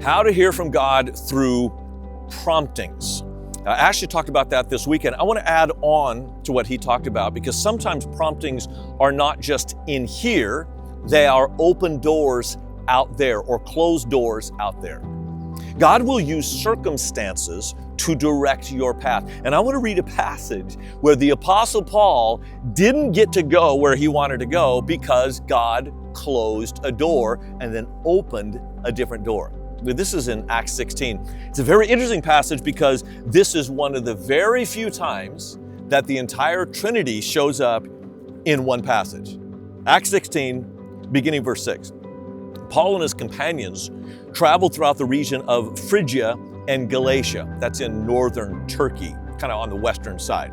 How to hear from God through promptings. Ashley talked about that this weekend. I want to add on to what he talked about, because sometimes promptings are not just in here, they are open doors out there or closed doors out there. God will use circumstances to direct your path. And I want to read a passage where the Apostle Paul didn't get to go where he wanted to go because God closed a door and then opened a different door. This is in Acts 16. It's a very interesting passage because this is one of the very few times that the entire Trinity shows up in one passage. Acts 16, beginning verse 6. Paul and his companions traveled throughout the region of Phrygia and Galatia. That's in northern Turkey, kind of on the western side.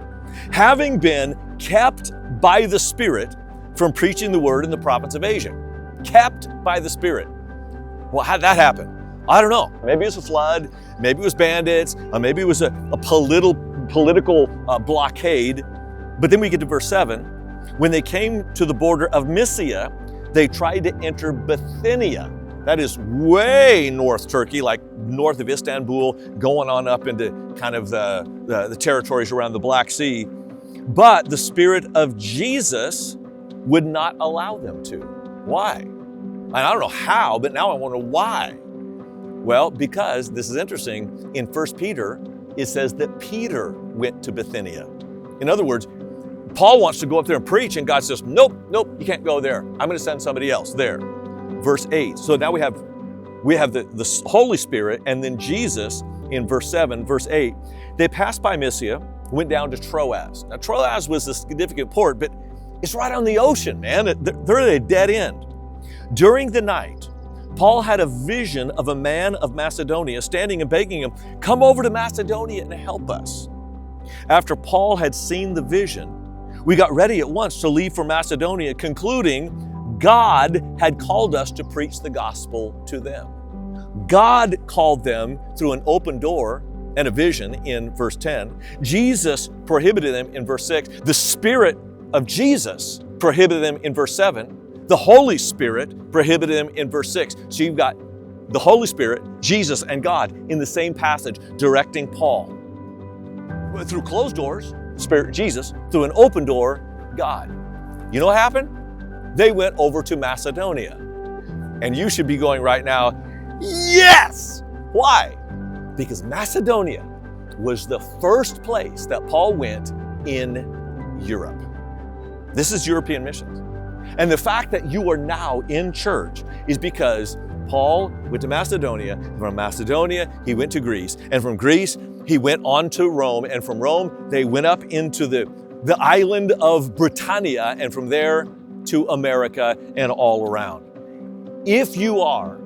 Having been kept by the Spirit from preaching the word in the province of Asia. Kept by the Spirit. Well, how'd that happen? I don't know. Maybe it was a flood, maybe it was bandits, maybe it was a political blockade. But then we get to verse 7. When they came to the border of Mysia, they tried to enter Bithynia. That is way north Turkey, like north of Istanbul, going on up into kind of the territories around the Black Sea. But the Spirit of Jesus would not allow them to. Why? And I don't know how, but now I wonder why. Well, because, this is interesting, in 1 Peter, it says that Peter went to Bithynia. In other words, Paul wants to go up there and preach, and God says, nope, you can't go there. I'm going to send somebody else there. Verse 8. So now we have the Holy Spirit, and then Jesus in verse 7, verse 8. They passed by Mysia, went down to Troas. Now, Troas was a significant port, but it's right on the ocean, man. They're at a dead end. During the night, Paul had a vision of a man of Macedonia standing and begging him, come over to Macedonia and help us. After Paul had seen the vision, we got ready at once to leave for Macedonia, concluding God had called us to preach the gospel to them. God called them through an open door and a vision in verse 10. Jesus prohibited them in verse 6. The Spirit of Jesus prohibited them in verse 7. The Holy Spirit prohibited them in verse 6. So you've got the Holy Spirit, Jesus, and God in the same passage directing Paul. Through closed doors, Spirit, Jesus. Through an open door, God. You know what happened? They went over to Macedonia. And you should be going right now, yes! Why? Because Macedonia was the first place that Paul went in Europe. This is European missions. And the fact that you are now in church is because Paul went to Macedonia. From Macedonia, he went to Greece. And from Greece, he went on to Rome. And from Rome, they went up into the island of Britannia, and from there to America and all around. If you are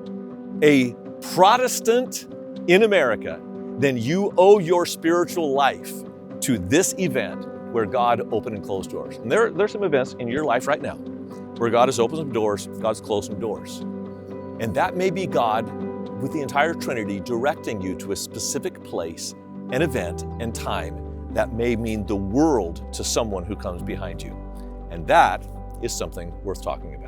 a Protestant in America, then you owe your spiritual life to this event where God opened and closed doors. And there's some events in your life right now where God has opened some doors, God's closed some doors. And that may be God with the entire Trinity directing you to a specific place, an event, and time that may mean the world to someone who comes behind you. And that is something worth talking about.